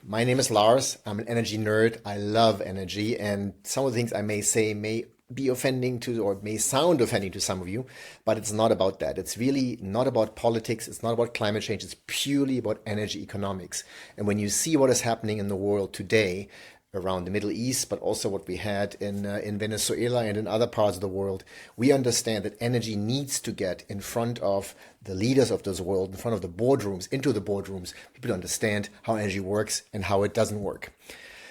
My name is Lars. I'm an energy nerd. I love energy, and some of the things I may say may be offending to or may sound offending to some of you, but it's not about that. It's really not about politics. It's not about climate change. It's purely about energy economics. And when you see what is happening in the world today, around the Middle East, but also what we had in Venezuela and in other parts of the world, we understand that energy needs to get in front of the leaders of this world, in front of the boardrooms, into the boardrooms. People understand how energy works and how it doesn't work.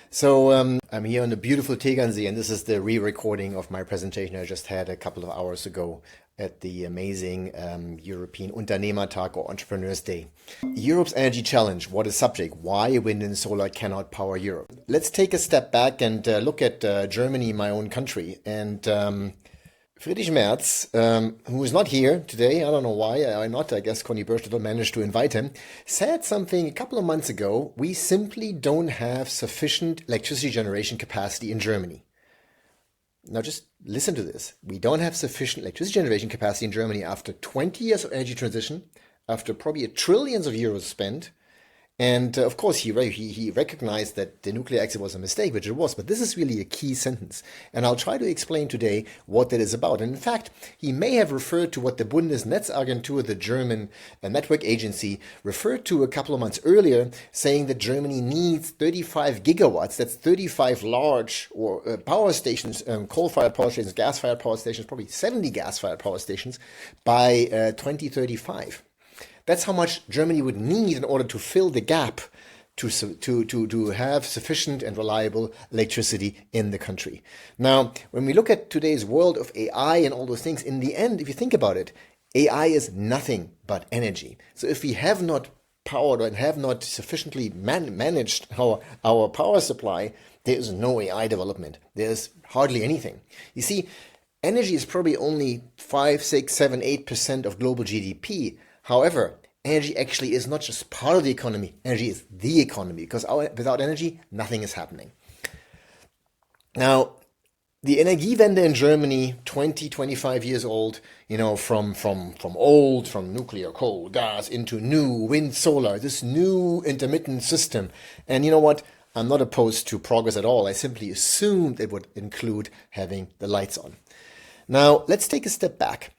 So I'm here on the beautiful Tegernsee, and this is the re-recording of my presentation I just had a couple of hours ago at the amazing European Unternehmertag or Entrepreneurs Day. Europe's energy challenge, what is subject? Why wind and solar cannot power Europe? Let's take a step back and look at Germany, my own country. And Friedrich Merz, who is not here today, I don't know why not, I guess Cornelius Boersch didn't manage to invite him, said something a couple of months ago: we simply don't have sufficient electricity generation capacity in Germany. Now just listen to this. We don't have sufficient electricity generation capacity in Germany after 20 years of energy transition, after probably trillions of euros spent. And of course, he recognized that the nuclear exit was a mistake, which it was. But this is really a key sentence. And I'll try to explain today what that is about. And in fact, he may have referred to what the Bundesnetzagentur, the German network agency, referred to a couple of months earlier, saying that Germany needs 35 gigawatts. That's 35 large or power stations, coal-fired power stations, gas-fired power stations, probably 70 gas-fired power stations by 2035. That's how much Germany would need in order to fill the gap to have sufficient and reliable electricity in the country. Now, when we look at today's world of AI and all those things, in the end, if you think about it, AI is nothing but energy. So if we have not powered and have not sufficiently managed our power supply, there is no AI development. There's hardly anything. You see, energy is probably only 5, 6, 7, 8% of global GDP. However, energy actually is not just part of the economy. Energy is the economy, because without energy, nothing is happening. Now, the Energiewende in Germany, 20, 25 years old, from nuclear, coal, gas into new wind, solar, this new intermittent system. And you know what? I'm not opposed to progress at all. I simply assumed it would include having the lights on. Now, let's take a step back.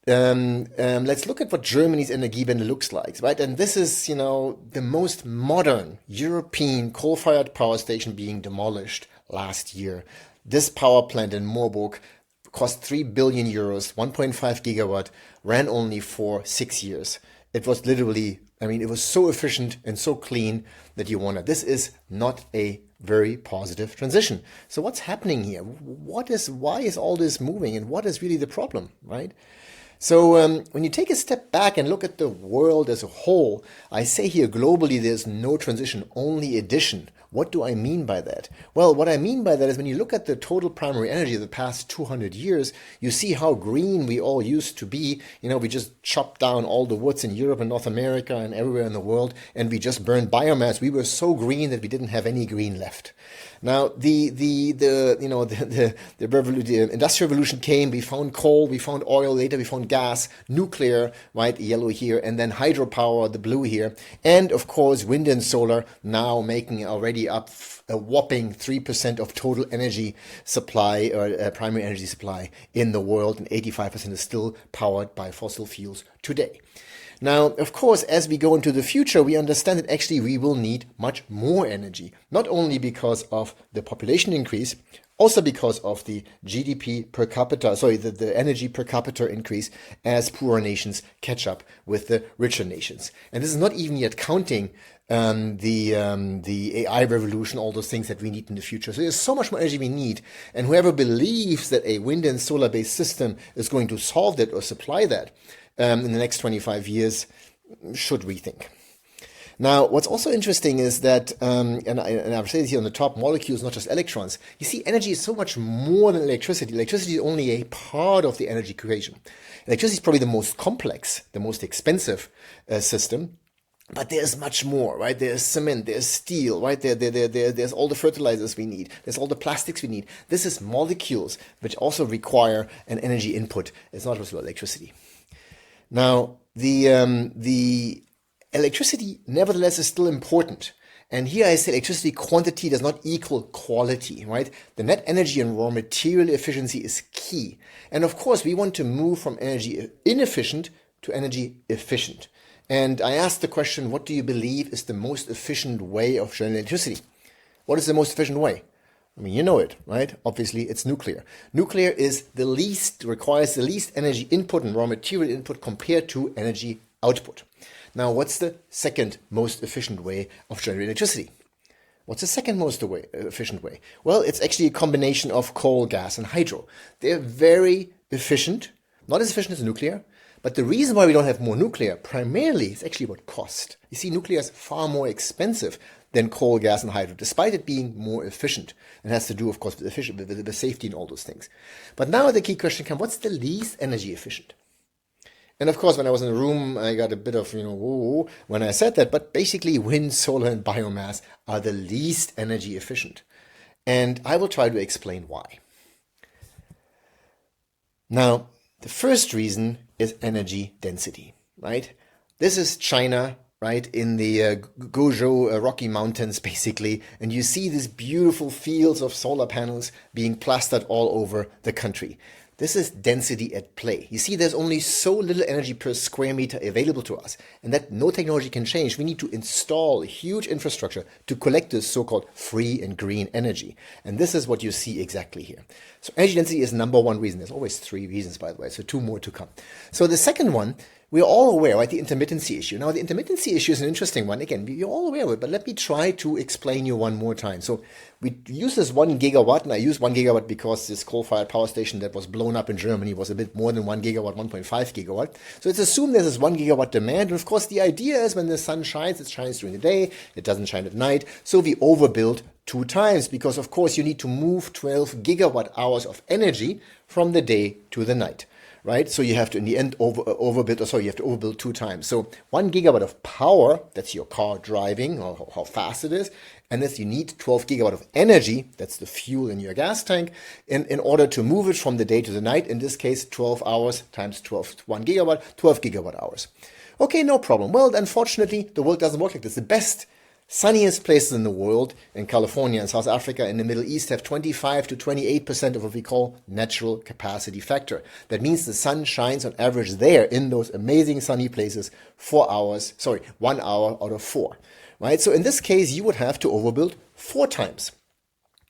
Let's look at what Germany's Energiewende looks like, right? And this is, the most modern European coal-fired power station being demolished last year. This power plant in Moorburg cost 3 billion euros, 1.5 gigawatt, ran only for 6 years. It was literally, it was so efficient and so clean that you wonder. This is not a very positive transition. So what's happening here? Why is all this moving, and what is really the problem, right? So when you take a step back and look at the world as a whole, I say here globally there's no transition, only addition. What do I mean by that? Well, what I mean by that is when you look at the total primary energy of the past 200 years, you see how green we all used to be. We just chopped down all the woods in Europe and North America and everywhere in the world, and we just burned biomass. We were so green that we didn't have any green left. Now, the industrial revolution came. We found coal, we found oil, later we found gas, nuclear, right, yellow here, and then hydropower, the blue here, and of course wind and solar, now making already up a whopping 3% of total energy supply or primary energy supply in the world, and 85% is still powered by fossil fuels today. Now, of course, as we go into the future, we understand that actually we will need much more energy, not only because of the population increase, also because of the GDP per capita, the energy per capita increase as poorer nations catch up with the richer nations. And this is not even yet counting the AI revolution, all those things that we need in the future. So there's so much more energy we need. And whoever believes that a wind and solar based system is going to solve that or supply that in the next 25 years should rethink. Now, what's also interesting is that, and I've said this here on the top, molecules, not just electrons. You see, energy is so much more than electricity. Electricity is only a part of the energy equation. Electricity is probably the most complex, the most expensive system. But there's much more, right? There's cement, there's steel, right? There's all the fertilizers we need. There's all the plastics we need. This is molecules, which also require an energy input. It's not just electricity. Now, the electricity, nevertheless, is still important. And here I say electricity quantity does not equal quality, right? The net energy and raw material efficiency is key. And of course, we want to move from energy inefficient to energy efficient. And I asked the question, what do you believe is the most efficient way of generating electricity? What is the most efficient way? I mean, you know it, right? Obviously, it's nuclear. Nuclear requires the least energy input and raw material input compared to energy output. Now, what's the second most efficient way of generating electricity? What's the second most efficient way? Well, it's actually a combination of coal, gas, and hydro. They're very efficient, not as efficient as nuclear, but the reason why we don't have more nuclear primarily is actually about cost. You see, nuclear is far more expensive than coal, gas, and hydro, despite it being more efficient. It has to do, of course, with the safety and all those things. But now the key question comes, what's the least energy efficient? And of course, when I was in the room, I got a bit of, whoa, when I said that, but basically wind, solar, and biomass are the least energy efficient. And I will try to explain why. Now, the first reason is energy density, right? This is China, right, in the Guizhou Rocky Mountains, basically, and you see these beautiful fields of solar panels being plastered all over the country. This is density at play. You see, there's only so little energy per square meter available to us, and that no technology can change. We need to install a huge infrastructure to collect this so-called free and green energy. And this is what you see exactly here. So energy density is number one reason. There's always three reasons, by the way, so two more to come. So the second one, we're all aware, right, the intermittency issue. Now, the intermittency issue is an interesting one. Again, you're all aware of it, but let me try to explain you one more time. So we use this 1 gigawatt, and I use 1 gigawatt because this coal-fired power station that was blown up in Germany was a bit more than 1 gigawatt, 1.5 gigawatt. So it's assumed there's this 1 gigawatt demand. And of course, the idea is when the sun shines, it shines during the day, it doesn't shine at night. So we overbuild 2 times because, of course, you need to move 12 gigawatt hours of energy from the day to the night. Right? So you have to, in the end, you have to overbuild 2 times. So 1 gigawatt of power, that's your car driving, or how fast it is, and this you need 12 gigawatt of energy, that's the fuel in your gas tank, in order to move it from the day to the night. In this case, 12 hours times 1 gigawatt, 12 gigawatt hours. Okay, no problem. Well, unfortunately, the world doesn't work like this. The best sunniest places in the world, in California and South Africa, in the Middle East, have 25 to 28% of what we call natural capacity factor. That means the sun shines on average there in those amazing sunny places 1 hour out of 4. Right? So in this case, you would have to overbuild 4 times.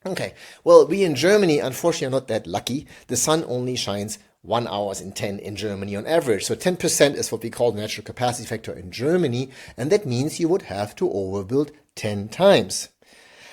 Okay, well, we in Germany, unfortunately, are not that lucky. The sun only shines 1 hour in 10 in Germany on average. So 10% is what we call the natural capacity factor in Germany, and that means you would have to overbuild 10 times.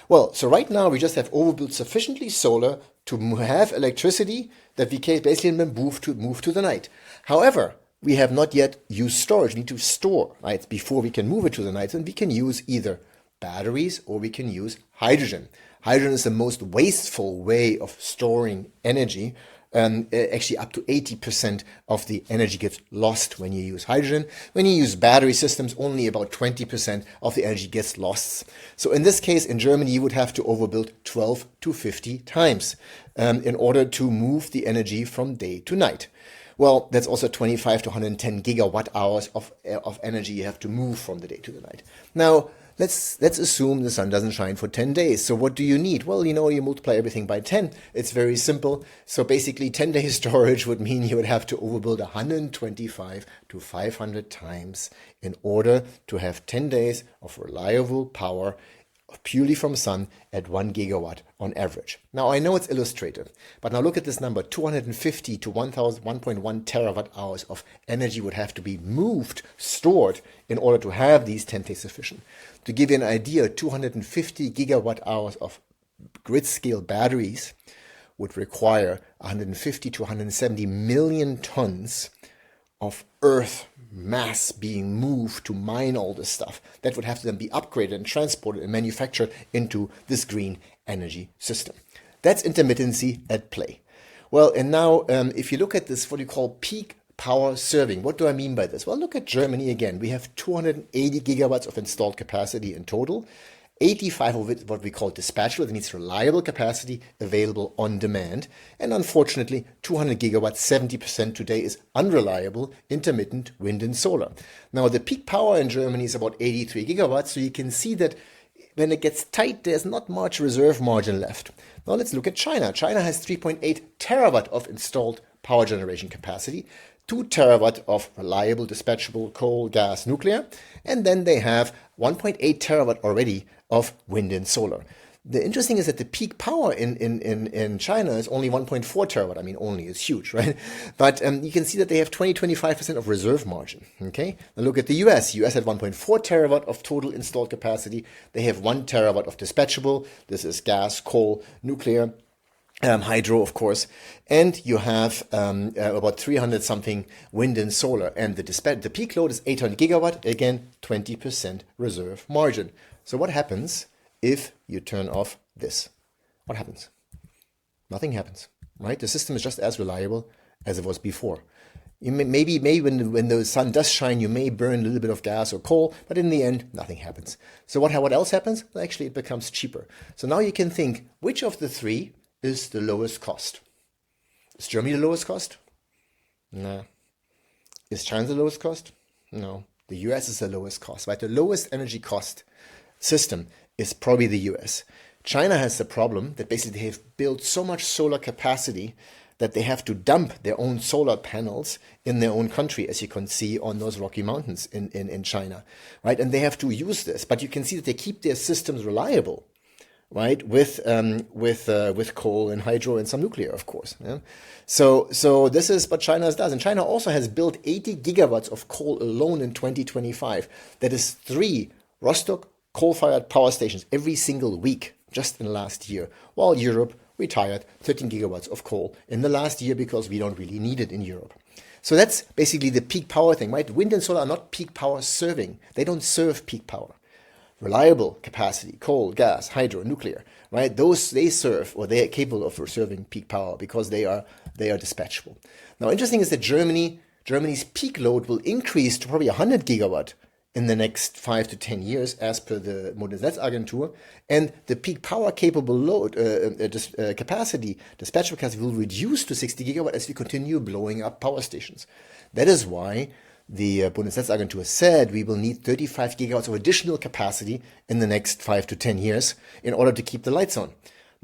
Well, so right now we just have overbuilt sufficiently solar to have electricity that we can basically move to the night. However, we have not yet used storage. We need to store, right, before we can move it to the night, and we can use either batteries or we can use hydrogen. Hydrogen is the most wasteful way of storing energy. Actually, up to 80% of the energy gets lost when you use hydrogen. When you use battery systems, only about 20% of the energy gets lost. So in this case, in Germany, you would have to overbuild 12 to 50 times in order to move the energy from day to night. Well, that's also 25 to 110 gigawatt hours of energy you have to move from the day to the night. Now, let's assume the sun doesn't shine for 10 days. So what do you need? Well, you multiply everything by 10. It's very simple. So basically 10 days storage would mean you would have to overbuild 125 to 500 times in order to have 10 days of reliable power purely from sun at 1 gigawatt on average. Now, I know it's illustrative, but now look at this number. 250 to 1.1 terawatt hours of energy would have to be stored in order to have these 10 days sufficient. To give you an idea, 250 gigawatt hours of grid-scale batteries would require 150 to 170 million tons of earth mass being moved to mine all this stuff. That would have to then be upgraded and transported and manufactured into this green energy system. That's intermittency at play. Well, and now if you look at this, what you call peak power serving, what do I mean by this? Well, look at Germany again. We have 280 gigawatts of installed capacity in total. 85 of it is what we call dispatchable. That means reliable capacity available on demand. And unfortunately, 200 gigawatts, 70% today is unreliable, intermittent wind and solar. Now, the peak power in Germany is about 83 gigawatts. So you can see that when it gets tight, there's not much reserve margin left. Now let's look at China. China has 3.8 terawatt of installed power generation capacity, 2 terawatt of reliable dispatchable coal, gas, nuclear, and then they have 1.8 terawatt already of wind and solar. The interesting is that the peak power in China is only 1.4 terawatt. I mean, only is huge, right? But you can see that they have 25% of reserve margin. Okay. Now look at the US. US had 1.4 terawatt of total installed capacity. They have 1 terawatt of dispatchable. This is gas, coal, nuclear. Hydro, of course, and you have about 300 something wind and solar, and the peak load is 800 gigawatt. Again, 20% reserve margin. So what happens if you turn off this? What happens? Nothing happens, right? The system is just as reliable as it was before. Maybe when the sun does shine, you may burn a little bit of gas or coal, but in the end, nothing happens. So what else happens? Well, actually, it becomes cheaper. So now you can think, which of the three is the lowest cost? Is Germany the lowest cost? No. Is China the lowest cost? No. The US is the lowest cost, right? The lowest energy cost system is probably the US. China has the problem that basically they have built so much solar capacity that they have to dump their own solar panels in their own country, as you can see on those Rocky Mountains in China, right? And they have to use this, but you can see that they keep their systems reliable, right? With coal and hydro and some nuclear, of course. Yeah? So this is what China does. And China also has built 80 gigawatts of coal alone in 2025. That is 3 Rostock coal-fired power stations every single week, just in the last year. While Europe retired 13 gigawatts of coal in the last year because we don't really need it in Europe. So that's basically the peak power thing, right? Wind and solar are not peak power serving. They don't serve peak power. Reliable capacity, coal, gas, hydro, nuclear, right? Those they serve, or they are capable of serving peak power because they are dispatchable. Now, interesting is that Germany's peak load will increase to probably 100 gigawatt in the next 5 to 10 years, as per the Bundesnetzagentur, and the peak power capable load capacity, dispatchable capacity, will reduce to 60 gigawatt as we continue blowing up power stations. That is why the Bundesnetzagentur said we will need 35 gigawatts of additional capacity in the next 5 to 10 years in order to keep the lights on.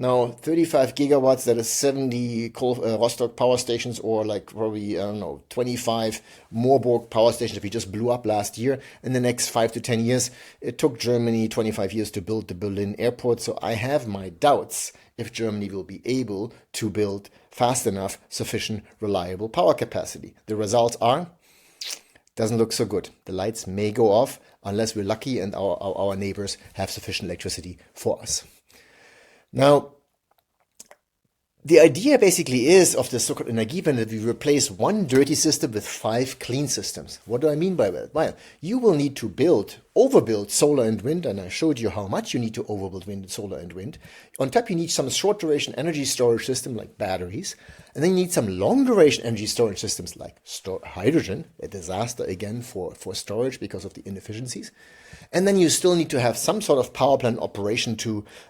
Now, 35 gigawatts, that is 70 Rostock power stations, or like probably, 25 Moorburg power stations that we just blew up last year. In the next 5 to 10 years, it took Germany 25 years to build the Berlin airport. So I have my doubts if Germany will be able to build fast enough, sufficient, reliable power capacity. The results are, doesn't look so good. The lights may go off unless we're lucky and our neighbors have sufficient electricity for us. Now, the idea basically is of the so-called Energiewende that we replace one dirty system with 5 clean systems. What do I mean by that? Well, you will need to overbuild solar and wind, and I showed you how much you need to overbuild solar and wind. On top, you need some short-duration energy storage system like batteries, and then you need some long-duration energy storage systems like hydrogen, a disaster again for storage because of the inefficiencies. And then you still need to have some sort of power plant operation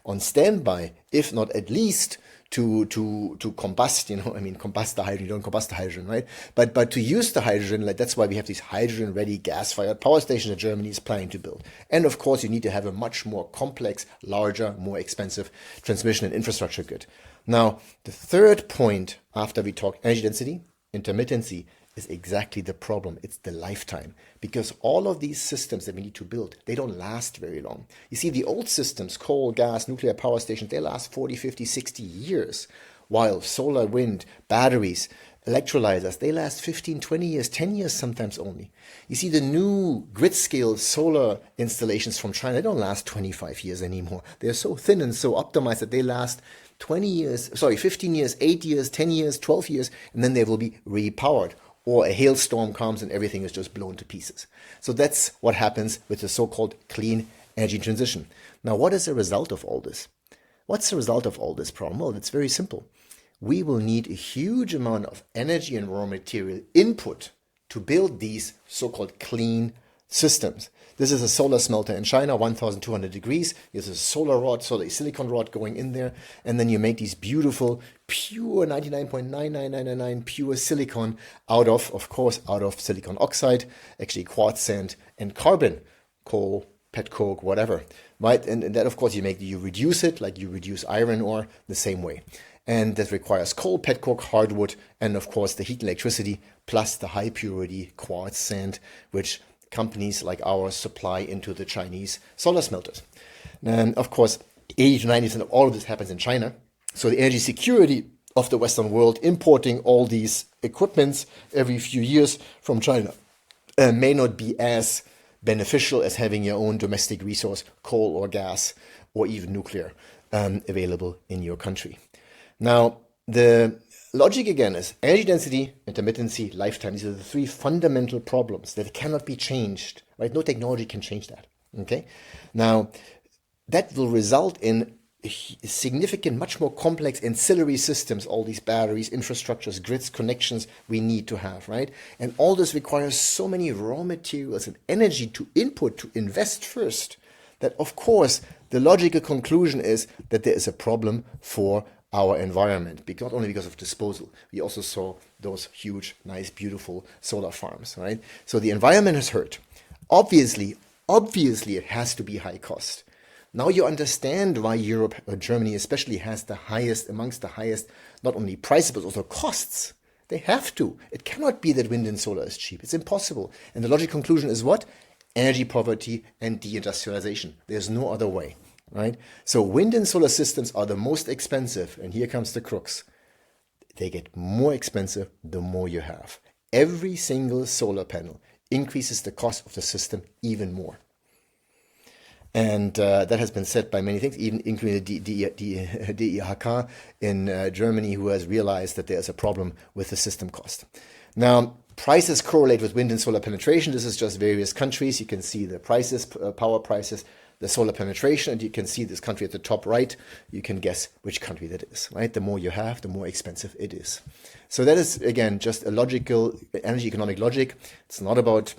on standby, if not at least to combust, combust the hydrogen. You don't combust the hydrogen, right? But to use the hydrogen, like that's why we have these hydrogen-ready gas-fired power stations that Germany is planning to build. And of course, you need to have a much more complex, larger, more expensive transmission and infrastructure grid. Now, the third point after we talk energy density, intermittency, is exactly the problem. It's the lifetime. Because all of these systems that we need to build, they don't last very long. You see, the old systems, coal, gas, nuclear power stations, they last 40, 50, 60 years. While solar, wind, batteries, electrolyzers, they last 15, 20 years, 10 years sometimes only. You see, the new grid-scale solar installations from China, they don't last 25 years anymore. They're so thin and so optimized that they last 15 years, 8 years, 10 years, 12 years, and then they will be repowered. Or a hailstorm comes and everything is just blown to pieces. So that's what happens with the so-called clean energy transition. Now, what is the result of all this? What's the result of all this problem? Well, it's very simple. We will need a huge amount of energy and raw material input to build these so-called clean systems. This is a solar smelter in China, 1,200 degrees. There's a solar silicon rod going in there. And then you make these beautiful, pure 99.99999 pure silicon out of silicon oxide, actually quartz sand and carbon, coal, pet coke, whatever, right? And that, of course, you reduce it like you reduce iron ore the same way. And that requires coal, pet coke, hardwood, and of course the heat and electricity, plus the high purity quartz sand, which companies like ours supply into the Chinese solar smelters. And of course, 80 to 90% of all of this happens in China. So the energy security of the Western world importing all these equipments every few years from China may not be as beneficial as having your own domestic resource, coal or gas, or even nuclear, available in your country. Now, the logic again is energy density, intermittency, lifetime. These are the three fundamental problems that cannot be changed, right? No technology can change that, okay? Now, that will result in significant, much more complex ancillary systems, all these batteries, infrastructures, grids, connections we need to have, right? And all this requires so many raw materials and energy to input, to invest first, that of course the logical conclusion is that there is a problem for our environment, not only because of disposal. We also saw those huge, nice, beautiful solar farms, right? So the environment is hurt. Obviously, it has to be high cost. Now you understand why Europe, or Germany especially, has the highest, amongst the highest, not only prices, but also costs. They have to. It cannot be that wind and solar is cheap. It's impossible. And the logical conclusion is what? Energy poverty and deindustrialization. There's no other way, right? So wind and solar systems are the most expensive. And here comes the crux. They get more expensive the more you have. Every single solar panel increases the cost of the system even more. And that has been said by many things, even including the DIHK in Germany, who has realized that there's a problem with the system cost. Now, prices correlate with wind and solar penetration. This is just various countries. You can see the prices, power prices, the solar penetration, and you can see this country at the top right. You can guess which country that is, right? The more you have, the more expensive it is. So that is, again, just a logical, energy economic logic. It's not about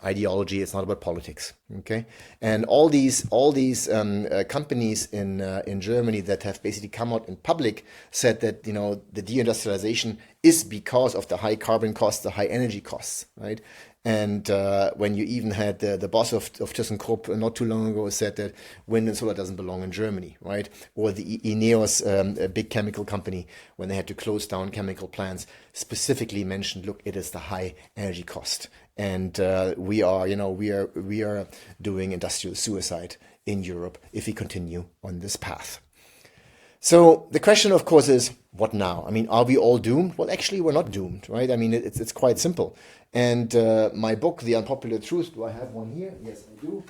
ideology. It's not about politics. Okay, and all these companies in Germany that have basically come out in public said that the deindustrialization is because of the high carbon costs, the high energy costs, right? And when you even had the boss of ThyssenKrupp not too long ago said that wind and solar doesn't belong in Germany, right? Or the Ineos, a big chemical company, when they had to close down chemical plants, specifically mentioned, look, it is the high energy cost. And we are doing industrial suicide in Europe if we continue on this path. So the question, of course, is what now? I mean, are we all doomed? Well, actually, we're not doomed, right? I mean, it's quite simple. And my book, The Unpopular Truth, do I have one here? Yes, I do.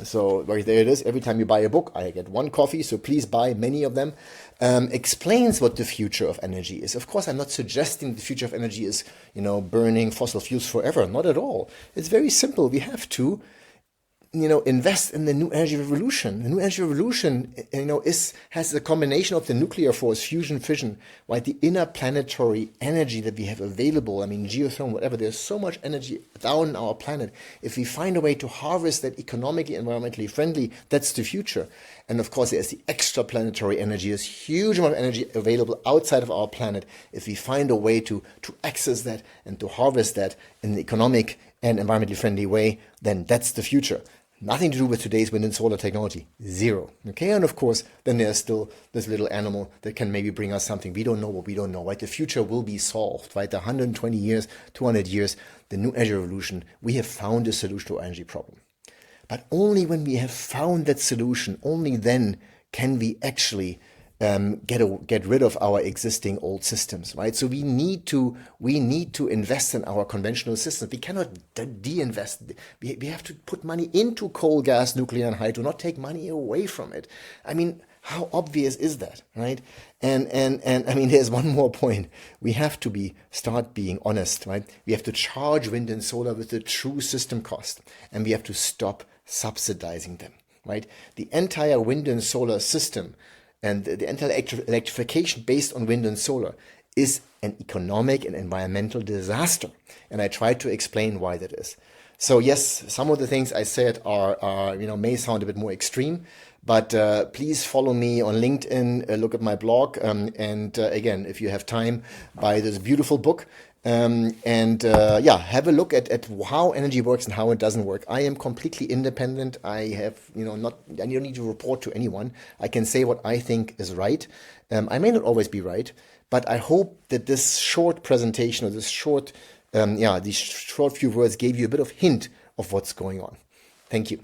So right there it is. Every time you buy a book, I get one coffee, so please buy many of them. Explains what the future of energy is. Of course, I'm not suggesting the future of energy is, burning fossil fuels forever. Not at all. It's very simple. We have to, invest in the new energy revolution. The new energy revolution, has a combination of the nuclear force, fusion, fission, right? The interplanetary energy that we have available. I mean, geothermal, whatever. There's so much energy down on our planet. If we find a way to harvest that economically, environmentally friendly, that's the future. And of course, there's the extraplanetary energy. There's huge amount of energy available outside of our planet. If we find a way to access that and to harvest that in an economic and environmentally friendly way, then that's the future. Nothing to do with today's wind and solar technology. Zero. Okay, and of course, then there's still this little animal that can maybe bring us something. We don't know what we don't know, right? The future will be solved, right? The 120 years, 200 years, the new energy revolution, we have found a solution to our energy problem. But only when we have found that solution, only then can we actually get rid of our existing old systems, right? So we need to invest in our conventional systems. We cannot de-invest. We have to put money into coal, gas, nuclear, and hydro, not take money away from it. I mean, how obvious is that, right? And I mean, there's one more point. We have to start being honest, right? We have to charge wind and solar with the true system cost, and we have to stop subsidizing them, right? The entire wind and solar system and the entire electrification based on wind and solar is an economic and environmental disaster. And I tried to explain why that is. So yes, some of the things I said are may sound a bit more extreme, but please follow me on LinkedIn, look at my blog, and again, if you have time, buy this beautiful book. And have a look at how energy works and how it doesn't work. I am completely independent. I have, not, I don't need to report to anyone. I can say what I think is right. I may not always be right, but I hope that this short presentation or this short, these short few words gave you a bit of hint of what's going on. Thank you.